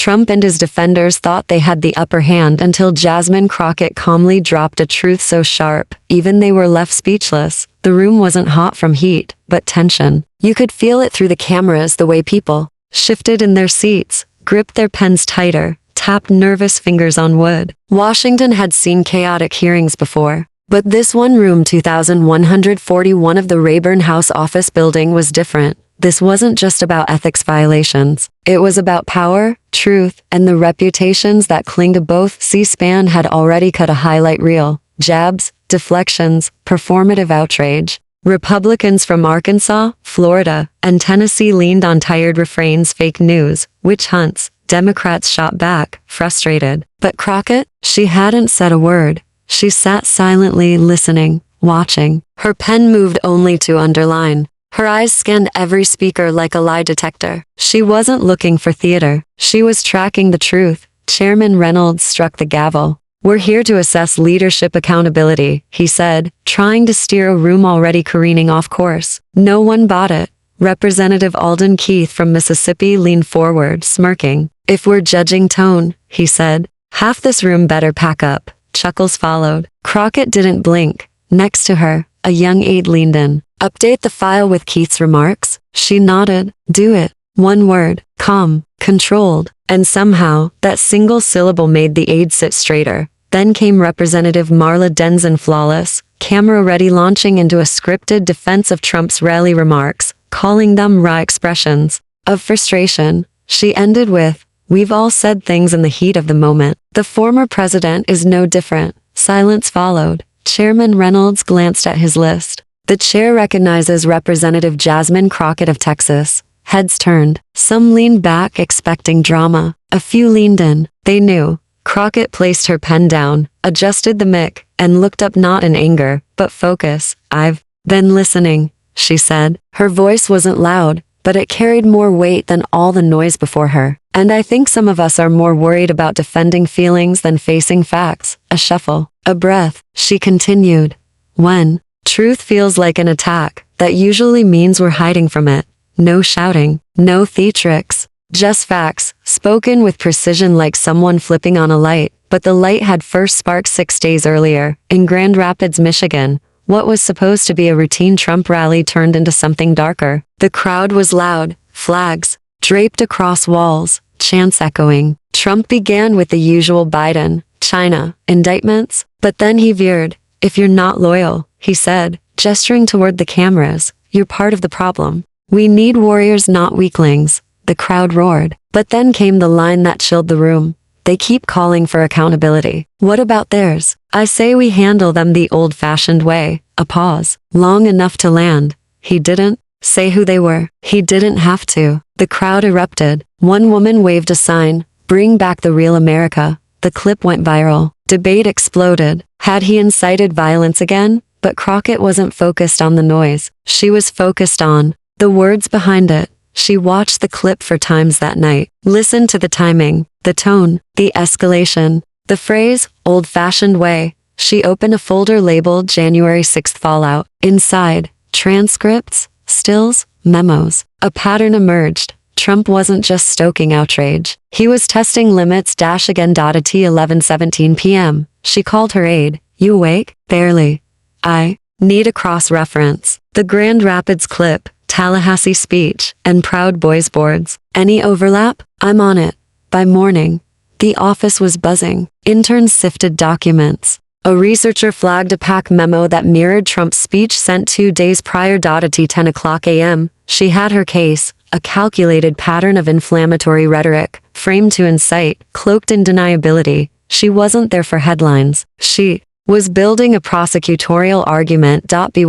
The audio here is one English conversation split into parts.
Trump and his defenders thought they had the upper hand until Jasmine Crockett calmly dropped a truth so sharp, even they were left speechless. The room wasn't hot from heat, but tension. You could feel it through the cameras the way people shifted in their seats, gripped their pens tighter, tapped nervous fingers on wood. Washington had seen chaotic hearings before, but this one room 2141 of the Rayburn House office building was different. This wasn't just about ethics violations. It was about power, truth, and the reputations that cling to both. C-SPAN had already cut a highlight reel. Jabs, deflections, performative outrage. Republicans from Arkansas, Florida, and Tennessee leaned on tired refrains, fake news, witch hunts. Democrats shot back, frustrated. But Crockett, she hadn't said a word. She sat silently listening, watching. Her pen moved only to underline. Her eyes scanned every speaker like a lie detector. She wasn't looking for theater. She was tracking the truth. Chairman Reynolds struck the gavel. "We're here to assess leadership accountability," he said, trying to steer a room already careening off course. No one bought it. Representative Alden Keith from Mississippi leaned forward, smirking. "If we're judging tone," he said, "half this room better pack up." Chuckles followed. Crockett didn't blink. Next to her, a young aide leaned in. "Update the file with Keith's remarks?" She nodded. "Do it." One word. Calm. Controlled. And somehow, that single syllable made the aide sit straighter. Then came Representative Marla Denzin, flawless, camera-ready, launching into a scripted defense of Trump's rally remarks, calling them raw expressions of frustration. She ended with, "We've all said things in the heat of the moment. The former president is no different." Silence followed. Chairman Reynolds glanced at his list. The chair recognizes Representative Jasmine Crockett of Texas. Heads turned. Some leaned back expecting drama. A few leaned in. They knew. Crockett placed her pen down, adjusted the mic, and looked up, not in anger, but focus. "I've been listening," she said. Her voice wasn't loud, but it carried more weight than all the noise before her. "And I think some of us are more worried about defending feelings than facing facts." A shuffle. A breath. She continued. "When truth feels like an attack, that usually means we're hiding from it. No shouting, no theatrics, just facts, spoken with precision like someone flipping on a light." But the light had first sparked 6 days earlier, in Grand Rapids, Michigan. What was supposed to be a routine Trump rally turned into something darker. The crowd was loud, flags draped across walls, chants echoing. Trump began with the usual Biden, China, indictments, but then he veered. "If you're not loyal," he said, gesturing toward the cameras, "you're part of the problem. We need warriors, not weaklings." The crowd roared. But then came the line that chilled the room. "They keep calling for accountability. What about theirs? I say we handle them the old-fashioned way." A pause. Long enough to land. He didn't say who they were. He didn't have to. The crowd erupted. One woman waved a sign, "Bring back the real America." The clip went viral. Debate exploded. Had he incited violence again? But Crockett wasn't focused on the noise. She was focused on the words behind it. She watched the clip for times that night. Listened to the timing, the tone, the escalation, the phrase, "old-fashioned way." She opened a folder labeled January 6th Fallout. Inside, transcripts, stills, memos. A pattern emerged. Trump wasn't just stoking outrage. He was testing limits. Again. At 11:17 p.m. She called her aide. "You awake?" "Barely." "I need a cross-reference." The Grand Rapids clip, Tallahassee speech, and Proud Boys boards. "Any overlap?" "I'm on it." By morning, the office was buzzing. Interns sifted documents. A researcher flagged a PAC memo that mirrored Trump's speech sent 2 days prior. At 10:00 a.m., she had her case, a calculated pattern of inflammatory rhetoric, framed to incite, cloaked in deniability. She wasn't there for headlines. She was building a prosecutorial argument.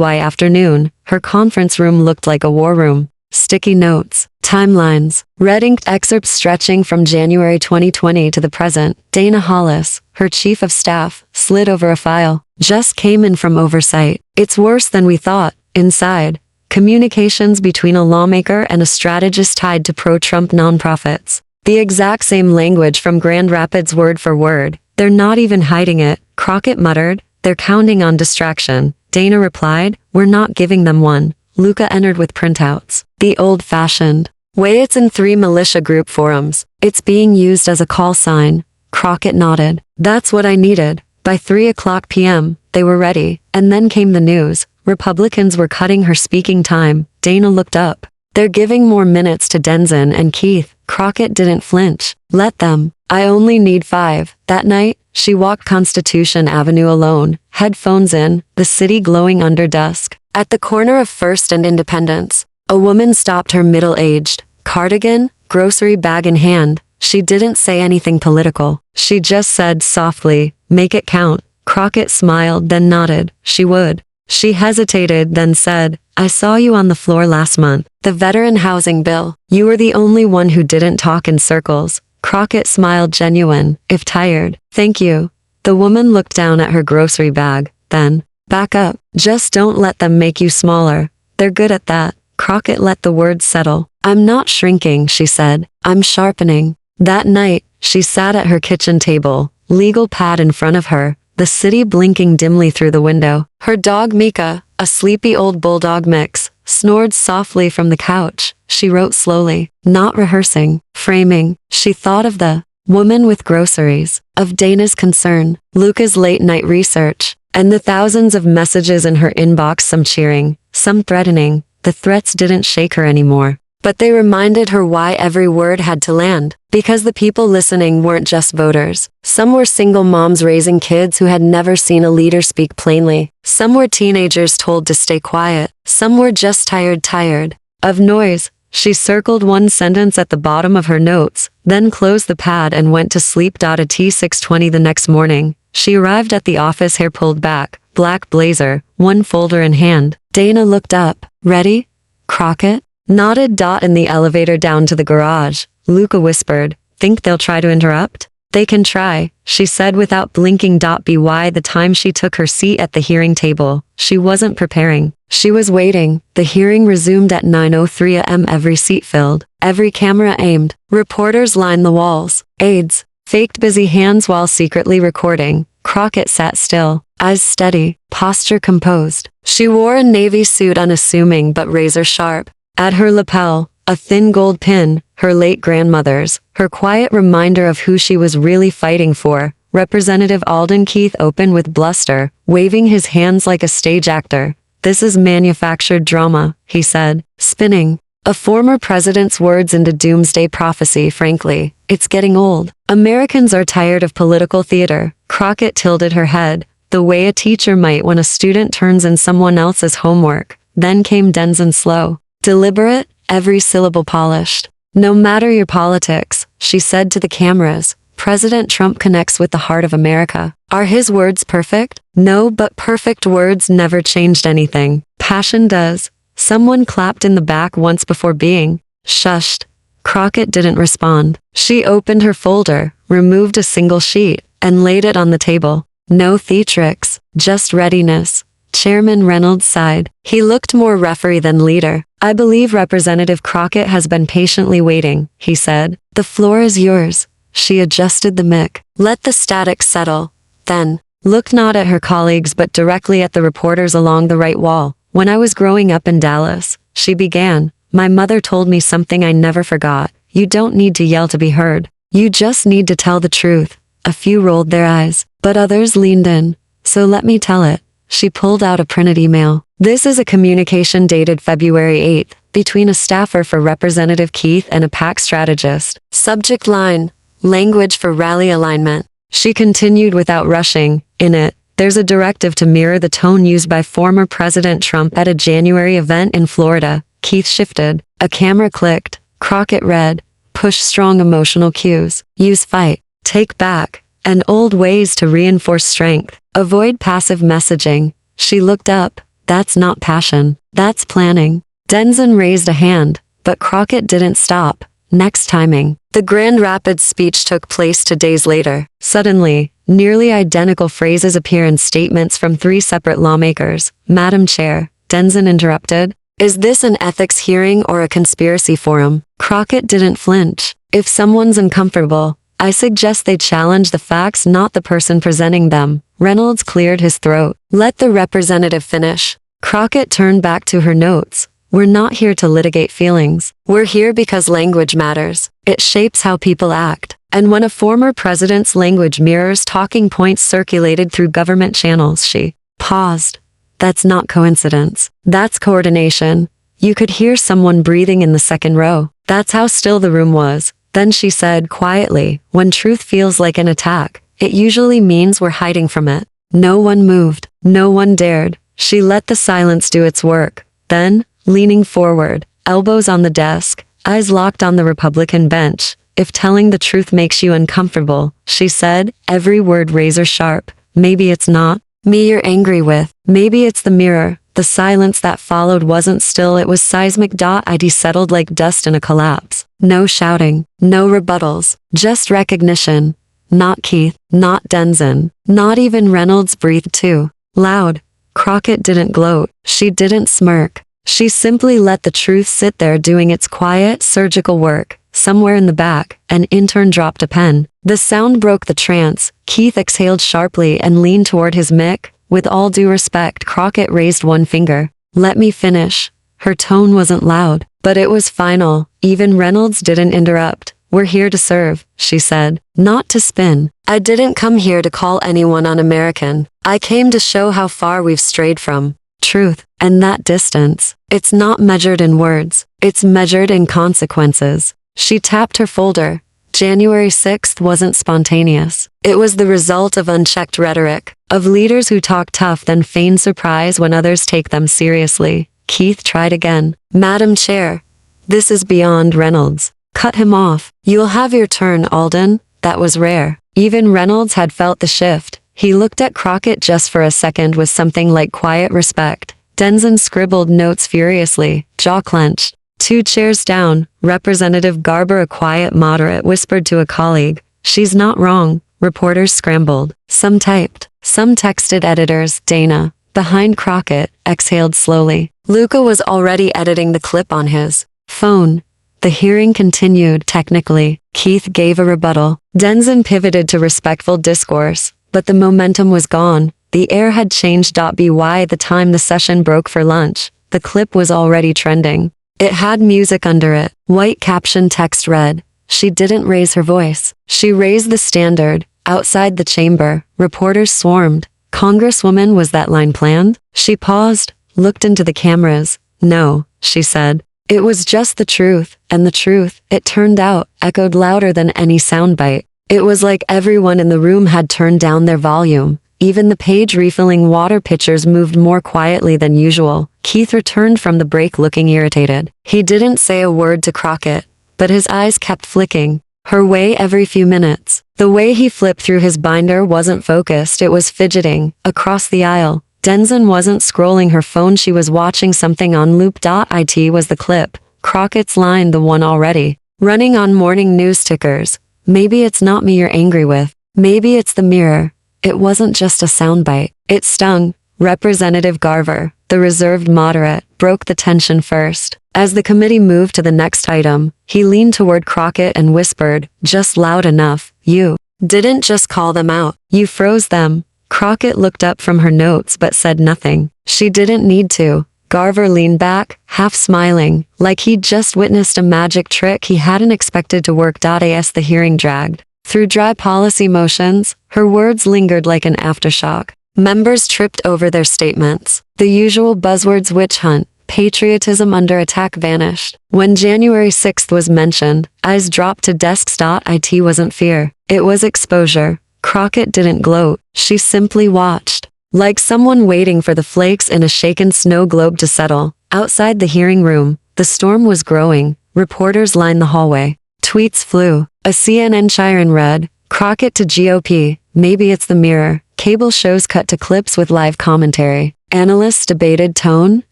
By afternoon, her conference room looked like a war room. Sticky notes, timelines, red-inked excerpts stretching from January 2020 to the present. Dana Hollis, her chief of staff, slid over a file. "Just came in from oversight. It's worse than we thought." Inside, communications between a lawmaker and a strategist tied to pro-Trump nonprofits. The exact same language from Grand Rapids, word for word. "They're not even hiding it," Crockett muttered. "They're counting on distraction." Dana replied, "We're not giving them one." Luca entered with printouts. The old-fashioned Way it's in 3 militia group forums. It's being used as a call sign. Crockett nodded. That's what I needed. By 3:00 p.m., they were ready, and then came the news. Republicans were cutting her speaking time. Dana looked up. They're giving more minutes to Denzin and Keith. Crockett didn't flinch. Let them. I only need 5. That night, she walked Constitution Avenue alone, headphones in, the city glowing under dusk. At the corner of First and Independence, a woman stopped her middle-aged, cardigan, grocery bag in hand. She didn't say anything political. She just said softly, "Make it count." Crockett smiled, then nodded. She would. She hesitated, then said, "I saw you on the floor last month. The veteran housing bill. You were the only one who didn't talk in circles." Crockett smiled, genuine, if tired. "Thank you." The woman looked down at her grocery bag, then, "Back up. Just don't let them make you smaller. They're good at that." Crockett let the words settle. "I'm not shrinking," she said. "I'm sharpening." That night, she sat at her kitchen table, legal pad in front of her, the city blinking dimly through the window. Her dog Mika, a sleepy old bulldog mix, snored softly from the couch. She wrote slowly, not rehearsing, framing. She thought of the woman with groceries, of Dana's concern, Luca's late-night research, and the thousands of messages in her inbox, some cheering, some threatening. The threats didn't shake her anymore. But they reminded her why every word had to land. Because the people listening weren't just voters. Some were single moms raising kids who had never seen a leader speak plainly. Some were teenagers told to stay quiet. Some were just tired of noise. She circled one sentence at the bottom of her notes, then closed the pad and went to sleep. At 6:20 the next morning, she arrived at the office, hair pulled back, black blazer, one folder in hand. Dana looked up. "Ready?" Crockett nodded. In the elevator down to the garage, Luca whispered, "Think they'll try to interrupt?" "They can try," she said without blinking. By the time she took her seat at the hearing table, she wasn't preparing. She was waiting. The hearing resumed at 9:03 a.m. Every seat filled, every camera aimed. Reporters lined the walls. Aides faked busy hands while secretly recording. Crockett sat still, eyes steady, posture composed. She wore a navy suit, unassuming but razor-sharp. At her lapel, a thin gold pin, her late grandmother's, her quiet reminder of who she was really fighting for. Representative Alden Keith opened with bluster, waving his hands like a stage actor. "This is manufactured drama," he said, spinning a former president's words into doomsday prophecy. "Frankly, it's getting old. Americans are tired of political theater." Crockett tilted her head, the way a teacher might when a student turns in someone else's homework. Then came Denzin, slow, deliberate, every syllable polished. "No matter your politics," she said to the cameras, "President Trump connects with the heart of America. Are his words perfect? No, but perfect words never changed anything. Passion does." Someone clapped in the back once before being shushed. Crockett didn't respond. She opened her folder, removed a single sheet, and laid it on the table. No theatrics, just readiness. Chairman Reynolds sighed. He looked more referee than leader. "I believe Representative Crockett has been patiently waiting," he said. "The floor is yours." She adjusted the mic. Let the static settle. Then, looked not at her colleagues but directly at the reporters along the right wall. "When I was growing up in Dallas," she began, "my mother told me something I never forgot. You don't need to yell to be heard. You just need to tell the truth." A few rolled their eyes, but others leaned in. "So let me tell it." She pulled out a printed email. "This is a communication dated February 8th, between a staffer for Representative Keith and a PAC strategist. Subject line, language for rally alignment." She continued without rushing. "In it, there's a directive to mirror the tone used by former President Trump at a January event in Florida." Keith shifted. A camera clicked. Crockett read, "Push strong emotional cues. Use fight, take back, and old ways to reinforce strength. Avoid passive messaging." She looked up. "That's not passion. That's planning." Denzin raised a hand, but Crockett didn't stop. Next timing. The Grand Rapids speech took place 2 days later. Suddenly, nearly identical phrases appear in statements from 3 separate lawmakers. "Madam Chair," Denzin interrupted. "Is this an ethics hearing or a conspiracy forum?" Crockett didn't flinch. "If someone's uncomfortable, I suggest they challenge the facts, not the person presenting them." Reynolds cleared his throat. "Let the representative finish." Crockett turned back to her notes. We're not here to litigate feelings. We're here because language matters. It shapes how people act. And when a former president's language mirrors talking points circulated through government channels, she paused. That's not coincidence. That's coordination. You could hear someone breathing in the second row. That's how still the room was. Then she said quietly, when truth feels like an attack, it usually means we're hiding from it. No one moved. No one dared. She let the silence do its work. Then, leaning forward, elbows on the desk, eyes locked on the Republican bench, if telling the truth makes you uncomfortable, she said, every word razor sharp. Maybe it's not me you're angry with. Maybe it's the mirror. The silence that followed wasn't still, it was seismic. It settled like dust in a collapse. No shouting, no rebuttals, just recognition. Not Keith, not Denson, not even Reynolds breathed too loud. Crockett didn't gloat. She didn't smirk. She simply let the truth sit there doing its quiet, surgical work. Somewhere in the back, an intern dropped a pen. The sound broke the trance. Keith exhaled sharply and leaned toward his mic. With all due respect, Crockett raised one finger. Let me finish. Her tone wasn't loud, but it was final. Even Reynolds didn't interrupt. We're here to serve, she said, not to spin. I didn't come here to call anyone un-American. I came to show how far we've strayed from truth. And that distance, it's not measured in words. It's measured in consequences. She tapped her folder. January 6th wasn't spontaneous. It was the result of unchecked rhetoric, of leaders who talk tough then feign surprise when others take them seriously. Keith tried again. Madam Chair, this is beyond. Reynolds cut him off. You'll have your turn, Alden. That was rare. Even Reynolds had felt the shift. He looked at Crockett just for a second with something like quiet respect. Denson scribbled notes furiously, jaw clenched. 2 chairs down, Representative Garber, a quiet moderate, whispered to a colleague. She's not wrong. Reporters scrambled. Some typed. Some texted editors. Dana, behind Crockett, exhaled slowly. Luca was already editing the clip on his phone. The hearing continued. Technically, Keith gave a rebuttal. Denson pivoted to respectful discourse, but the momentum was gone. The air had changed. By the time the session broke for lunch, the clip was already trending. It had music under it. White caption text read. She didn't raise her voice. She raised the standard. Outside the chamber, reporters swarmed. Congresswoman, was that line planned? She paused, looked into the cameras. No, she said. It was just the truth, and the truth, it turned out, echoed louder than any soundbite. It was like everyone in the room had turned down their volume. Even the page refilling water pitchers moved more quietly than usual. Keith returned from the break looking irritated. He didn't say a word to Crockett, but his eyes kept flicking her way every few minutes. The way he flipped through his binder wasn't focused, it was fidgeting. Across the aisle, Denson wasn't scrolling her phone, she was watching something on loop. It was the clip. Crockett's line, the one already running on morning news tickers. Maybe it's not me you're angry with. Maybe it's the mirror. It wasn't just a soundbite. It stung. Representative Garver, the reserved moderate, broke the tension first. As the committee moved to the next item, he leaned toward Crockett and whispered, just loud enough, you didn't just call them out. You froze them. Crockett looked up from her notes but said nothing. She didn't need to. Garver leaned back, half smiling, like he'd just witnessed a magic trick he hadn't expected to work. As the hearing dragged through dry policy motions, her words lingered like an aftershock. Members tripped over their statements. The usual buzzwords, witch hunt, patriotism under attack, vanished. When January 6th was mentioned, eyes dropped to desks. It wasn't fear. It was exposure. Crockett didn't gloat. She simply watched. Like someone waiting for the flakes in a shaken snow globe to settle. Outside the hearing room, the storm was growing. Reporters lined the hallway. Tweets flew. A CNN Chiron read, Crockett to GOP, maybe it's the mirror. Cable shows cut to clips with live commentary. Analysts debated tone,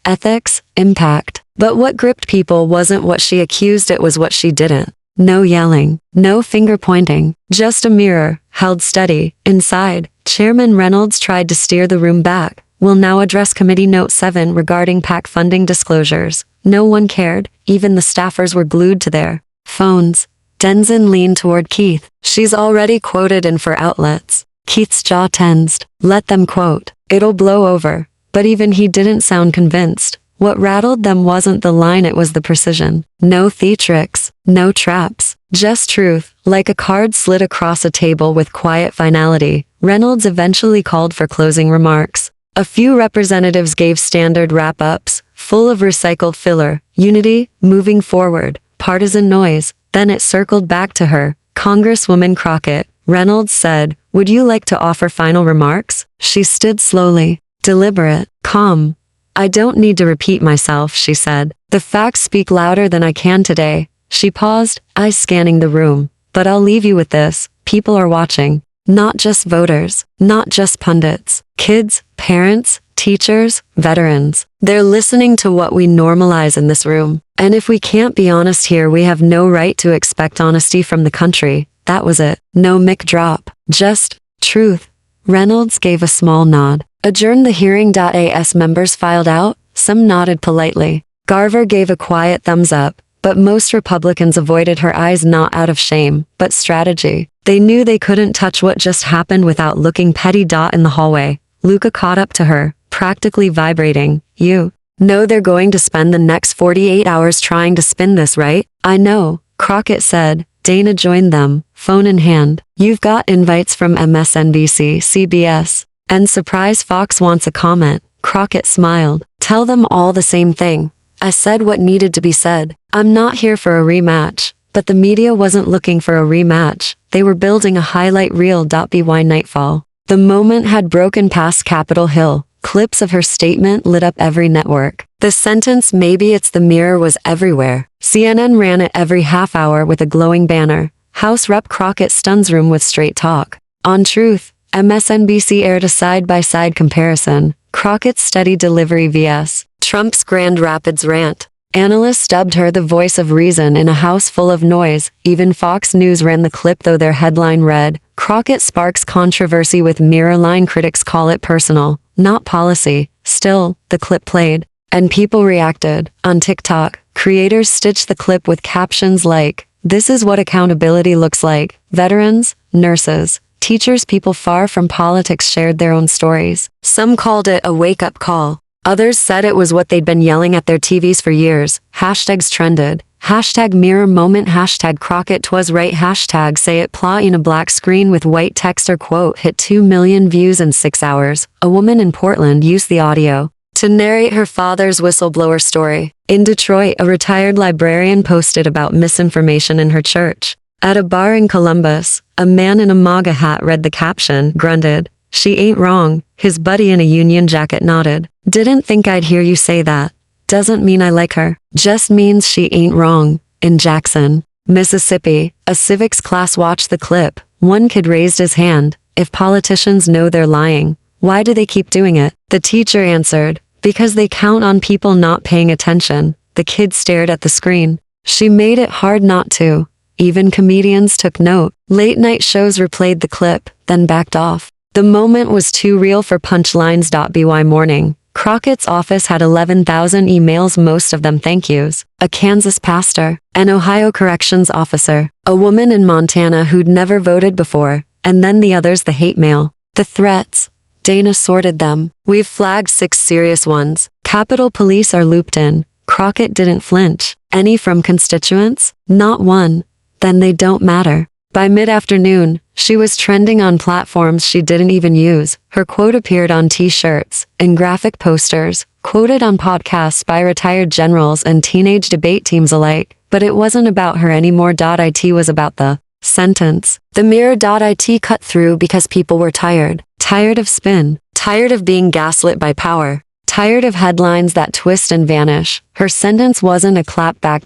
ethics, impact. But what gripped people wasn't what she accused, it was what she didn't. No yelling, no finger pointing, just a mirror, held steady. Inside, Chairman Reynolds tried to steer the room back. We'll now address Committee Note 7 regarding PAC funding disclosures. No one cared, even the staffers were glued to their phones. Denson leaned toward Keith. She's already quoted in 4 outlets. Keith's jaw tensed. Let them quote. It'll blow over. But even he didn't sound convinced. What rattled them wasn't the line, it was the precision. No theatrics, no traps, just truth. Like a card slid across a table with quiet finality, Reynolds eventually called for closing remarks. A few representatives gave standard wrap-ups, full of recycled filler, unity, moving forward, partisan noise. Then it circled back to her. Congresswoman Crockett, Reynolds said, "Would you like to offer final remarks?" She stood slowly, deliberate, calm. "I don't need to repeat myself," she said. "The facts speak louder than I can today." She paused, eyes scanning the room. "But I'll leave you with this. People are watching. Not just voters, not just pundits. Kids, parents, teachers, veterans. They're listening to what we normalize in this room. And if we can't be honest here, we have no right to expect honesty from the country." That was it. No mic drop. Just truth. Reynolds gave a small nod. "Adjourn the hearing." As members filed out, some nodded politely. Garver gave a quiet thumbs up, but most Republicans avoided her eyes, not out of shame, but strategy. They knew they couldn't touch what just happened without looking petty. In the hallway, Luca caught up to her, practically vibrating. "You know they're going to spend the next 48 hours trying to spin this, right?" "I know," Crockett said. Dana joined them, phone in hand. "You've got invites from MSNBC, CBS, and surprise Fox wants a comment." Crockett smiled. "Tell them all the same thing. I said what needed to be said. I'm not here for a rematch." But the media wasn't looking for a rematch. They were building a highlight reel. By nightfall, the moment had broken past Capitol Hill. Clips of her statement lit up every network. The sentence, "Maybe it's the mirror," was everywhere. CNN ran it every half hour with a glowing banner. House Rep Crockett stuns room with straight talk. On Truth, MSNBC aired a side-by-side comparison. Crockett's steady delivery vs. Trump's Grand Rapids rant. Analysts dubbed her the voice of reason in a house full of noise. Even Fox News ran the clip, though their headline read, "Crockett sparks controversy with mirror line. Critics call it personal, not policy." Still, the clip played, and people reacted. On TikTok, creators stitched the clip with captions like, "This is what accountability looks like." Veterans, nurses, teachers, people far from politics shared their own stories. Some called it a wake-up call. Others said it was what they'd been yelling at their TVs for years. Hashtags trended. Hashtag mirror moment, hashtag Crockett twas right, hashtag say it pla in a black screen with white text or quote hit 2 million views in 6 hours. A woman in Portland used the audio to narrate her father's whistleblower story. In Detroit, a retired librarian posted about misinformation in her church. At a bar in Columbus, a man in a MAGA hat read the caption, grunted, "She ain't wrong." His buddy in a Union jacket nodded. "Didn't think I'd hear you say that. Doesn't mean I like her. Just means she ain't wrong." In Jackson, Mississippi, a civics class watched the clip. One kid raised his hand. "If politicians know they're lying, why do they keep doing it?" The teacher answered, "Because they count on people not paying attention." The kid stared at the screen. She made it hard not to. Even comedians took note. Late night shows replayed the clip, then backed off. The moment was too real for punchlines. By morning, Crockett's office had 11,000 emails, most of them thank yous. A Kansas pastor, an Ohio corrections officer, a woman in Montana who'd never voted before, and then the others, the hate mail, the threats. Dana sorted them. "We've flagged 6 serious ones. Capitol Police are looped in." Crockett didn't flinch. "Any from constituents?" "Not one." "Then they don't matter." By mid-afternoon, she was trending on platforms she didn't even use. Her quote appeared on T-shirts, in graphic posters, quoted on podcasts by retired generals and teenage debate teams alike. But it wasn't about her anymore. It was about the sentence. The mirror. It cut through because people were tired. Tired of spin. Tired of being gaslit by power. Tired of headlines that twist and vanish. Her sentence wasn't a clapback.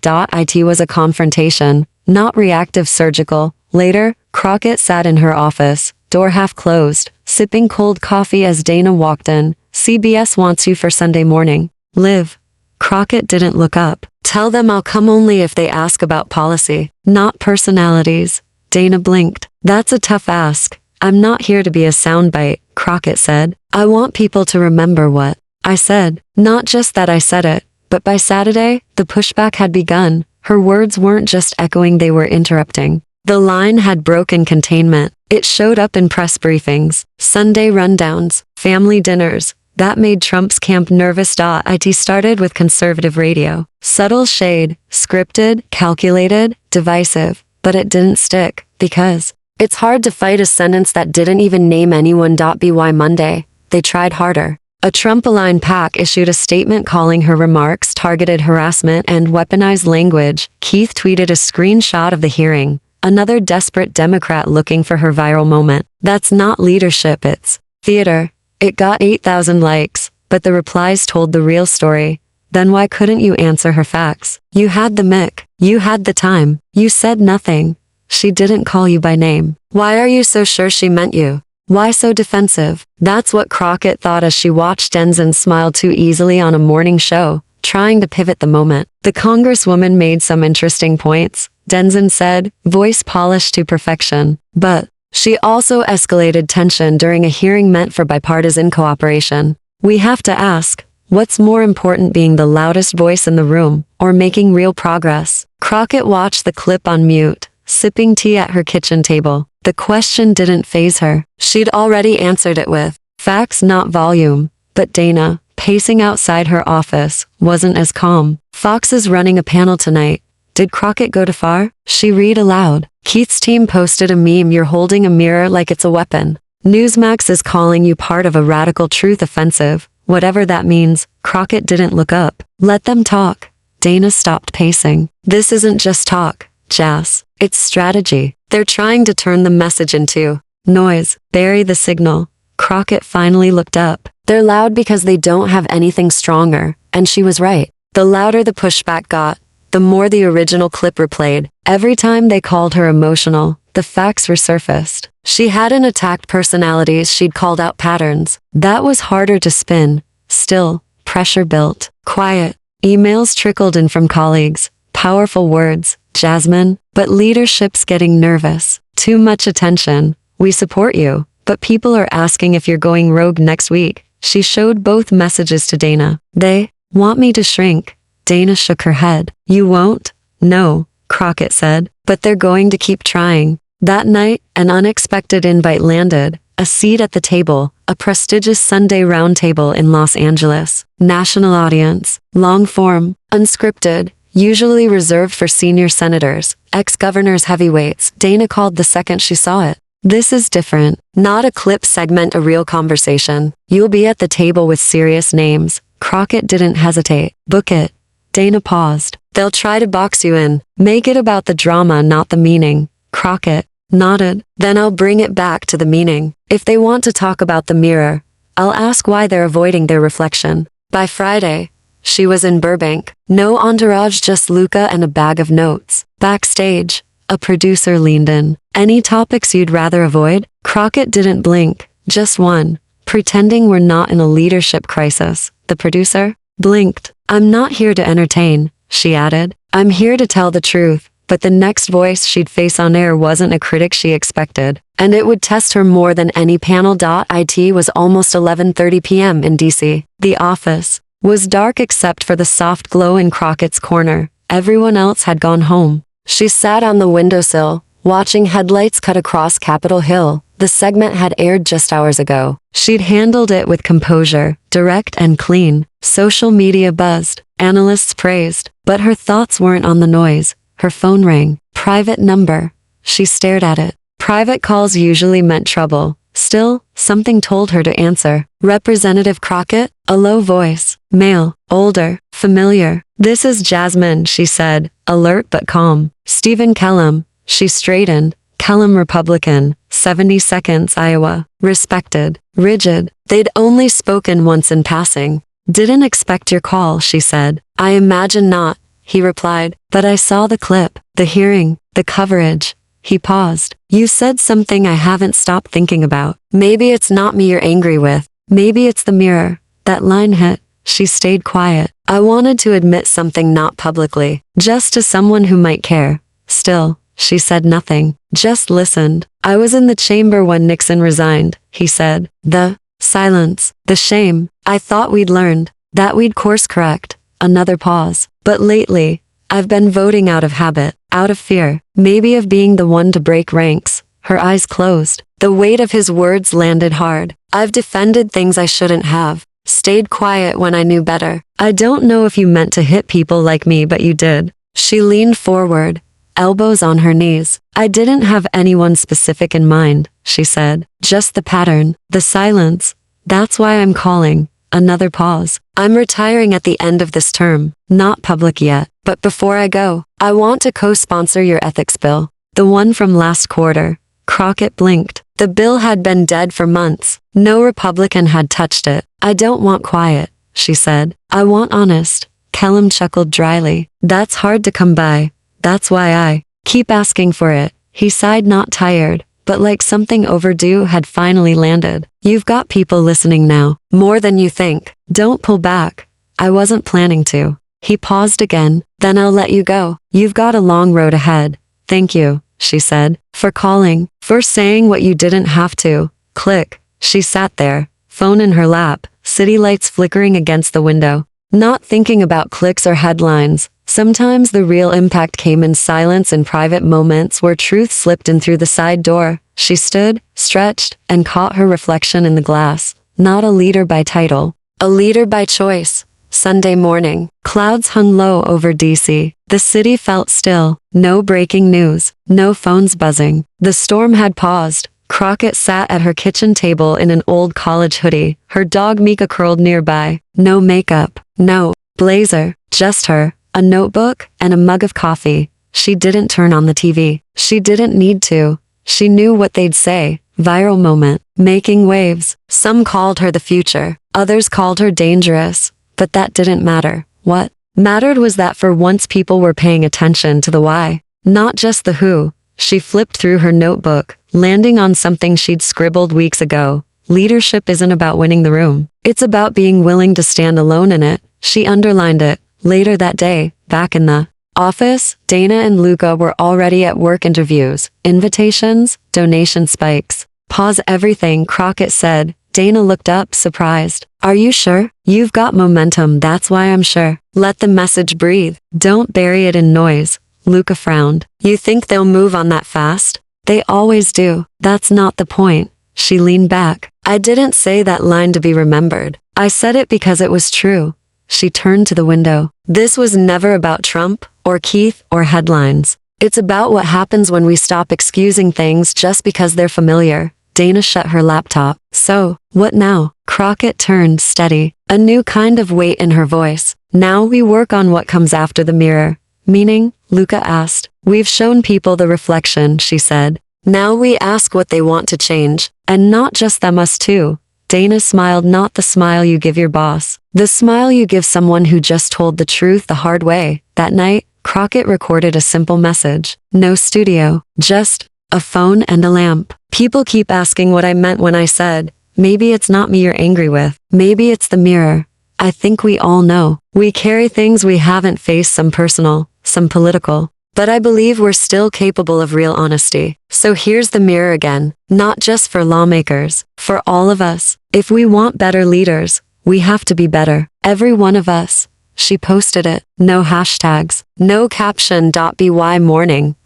It was a confrontation, not reactive, surgical. Later, Crockett sat in her office, door half closed, sipping cold coffee as Dana walked in. "CBS wants you for Sunday morning. Live." Crockett didn't look up. "Tell them I'll come only if they ask about policy, not personalities." Dana blinked. "That's a tough ask. I'm not here to be a soundbite," Crockett said. "I want people to remember what I said. Not just that I said it." But by Saturday, the pushback had begun. Her words weren't just echoing, they were interrupting. The line had broken containment. It showed up in press briefings, Sunday rundowns, family dinners, That made Trump's camp nervous. It started with conservative radio. Subtle shade, scripted, calculated, divisive. But it didn't stick, because it's hard to fight a sentence that didn't even name anyone. By Monday, they tried harder. A Trump-aligned PAC issued a statement calling her remarks targeted harassment and weaponized language. Keith tweeted a screenshot of the hearing. Another desperate Democrat looking for her viral moment. That's not leadership, it's theater. It got 8,000 likes, but the replies told the real story. Then why couldn't you answer her facts? You had the mic. You had the time. You said nothing. She didn't call you by name. Why are you so sure she meant you? Why so defensive? That's what Crockett thought as she watched Denzin smile too easily on a morning show, trying to pivot the moment. The Congresswoman made some interesting points, Denzin said, voice polished to perfection. But she also escalated tension during a hearing meant for bipartisan cooperation. We have to ask, what's more important, being the loudest voice in the room, or making real progress? Crockett watched the clip on mute, sipping tea at her kitchen table. The question didn't faze her. She'd already answered it with facts, not volume. But Dana, pacing outside her office, wasn't as calm. Fox is running a panel tonight. Did Crockett go too far? She read aloud. Keith's team posted a meme, you're holding a mirror like it's a weapon. Newsmax is calling you part of a radical truth offensive. Whatever that means. Crockett didn't look up. Let them talk. Dana stopped pacing. This isn't just talk, Jas. It's strategy. They're trying to turn the message into noise, bury the signal. Crockett finally looked up. They're loud because they don't have anything stronger, and she was right. The louder the pushback got, the more the original clip replayed. Every time they called her emotional, the facts resurfaced. She hadn't attacked personalities, she'd called out patterns. That was harder to spin. Still, pressure built. Quiet. Emails trickled in from colleagues. Powerful words, Jasmine, but leadership's getting nervous. Too much attention. We support you, but people are asking if you're going rogue next week. She showed both messages to Dana. They want me to shrink. Dana shook her head. You won't? No, Crockett said, but they're going to keep trying. That night, an unexpected invite landed. A seat at the table, a prestigious Sunday roundtable in Los Angeles. National audience, long form, unscripted, usually reserved for senior senators, ex-governors, heavyweights. Dana called the second she saw it. This is different. Not a clip segment, a real conversation. You'll be at the table with serious names. Crockett didn't hesitate. Book it. Dana paused. They'll try to box you in. Make it about the drama, not the meaning. Crockett nodded. Then I'll bring it back to the meaning. If they want to talk about the mirror, I'll ask why they're avoiding their reflection. By Friday, she was in Burbank. No entourage, just Luca and a bag of notes. Backstage, a producer leaned in. Any topics you'd rather avoid? Crockett didn't blink. Just one. Pretending we're not in a leadership crisis. The producer blinked. I'm not here to entertain, she added. I'm here to tell the truth. But the next voice she'd face on air wasn't a critic she expected. And it would test her more than any panel. It was almost 11:30 p.m. in D.C. The office was dark except for the soft glow in Crockett's corner. Everyone else had gone home. She sat on the windowsill, watching headlights cut across Capitol Hill. The segment had aired just hours ago. She'd handled it with composure, direct and clean. Social media buzzed, analysts praised, but her thoughts weren't on the noise. Her phone rang. Private number. She stared at it. Private calls usually meant trouble. Still, something told her to answer. Representative Crockett? A low voice. Male. Older. Familiar. This is Jasmine, she said, alert but calm. Stephen Kellum. She straightened. Kellum, Republican. 70 seconds, Iowa. Respected. Rigid. They'd only spoken once in passing. Didn't expect your call, she said. I imagine not, he replied. But I saw the clip, the hearing, the coverage. He paused. You said something I haven't stopped thinking about. Maybe it's not me you're angry with. Maybe it's the mirror. That line hit. She stayed quiet. I wanted to admit something, not publicly, just to someone who might care. Still, she said nothing, just listened. I was in the chamber when Nixon resigned, he said. The silence, the shame. I thought we'd learned, that we'd course correct. Another pause. But lately, I've been voting out of habit, out of fear, maybe of being the one to break ranks. Her eyes closed. The weight of his words landed hard. I've defended things I shouldn't have. stayed quiet when I knew better. I don't know if you meant to hit people like me, but you did. She leaned forward, elbows on her knees. I didn't have anyone specific in mind, she said. Just the pattern, the silence. That's why I'm calling. Another pause. I'm retiring at the end of this term. Not public yet. But before I go, I want to co-sponsor your ethics bill. The one from last quarter. Crockett blinked. The bill had been dead for months. No Republican had touched it. I don't want quiet, she said. I want honest. Kellum chuckled dryly. That's hard to come by. That's why I keep asking for it. He sighed, not tired, but like something overdue had finally landed. You've got people listening now. More than you think. Don't pull back. I wasn't planning to. He paused again. Then I'll let you go. You've got a long road ahead. Thank you, she said, for calling, for saying what you didn't have to. Click. She sat there, phone in her lap, city lights flickering against the window. Not thinking about clicks or headlines. Sometimes the real impact came in silence and private moments where truth slipped in through the side door. She stood, stretched, and caught her reflection in the glass. Not a leader by title, a leader by choice. Sunday morning. Clouds hung low over DC. The city felt still. No breaking news. No phones buzzing. The storm had paused. Crockett sat at her kitchen table in an old college hoodie. Her dog Mika curled nearby. No makeup. No blazer. Just her. A notebook and a mug of coffee. She didn't turn on the TV. She didn't need to. She knew what they'd say. Viral moment. Making waves. Some called her the future. Others called her dangerous. But that didn't matter. What mattered was that for once people were paying attention to the why, not just the who. She flipped through her notebook, landing on something she'd scribbled weeks ago. Leadership isn't about winning the room. It's about being willing to stand alone in it. She underlined it. Later that day, back in the office, Dana and Luca were already at work interviews, invitations, donation spikes. Pause everything, Crockett said. Dana looked up, surprised. Are you sure? You've got momentum, that's why I'm sure. Let the message breathe. Don't bury it in noise. Luca frowned. You think they'll move on that fast? They always do. That's not the point. She leaned back. I didn't say that line to be remembered. I said it because it was true. She turned to the window. This was never about Trump, or Keith, or headlines. It's about what happens when we stop excusing things just because they're familiar. Dana shut her laptop. So, what now? Crockett turned, steady, a new kind of weight in her voice. Now we work on what comes after the mirror. Meaning? Luca asked. We've shown people the reflection, she said. Now we ask what they want to change. And not just them, us too. Dana smiled, not the smile you give your boss. The smile you give someone who just told the truth the hard way. That night, Crockett recorded a simple message. No studio. Just a phone and a lamp. People keep asking what I meant when I said, maybe it's not me you're angry with. Maybe it's the mirror. I think we all know. We carry things we haven't faced, some personal, some political. But I believe we're still capable of real honesty. So here's the mirror again. Not just for lawmakers. For all of us. If we want better leaders, we have to be better. Every one of us. She posted it. No hashtags. No caption. By morning.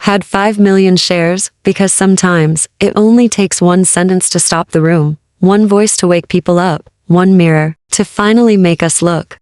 Had 5 million shares, because sometimes, it only takes one sentence to stop the room, one voice to wake people up, one mirror, to finally make us look.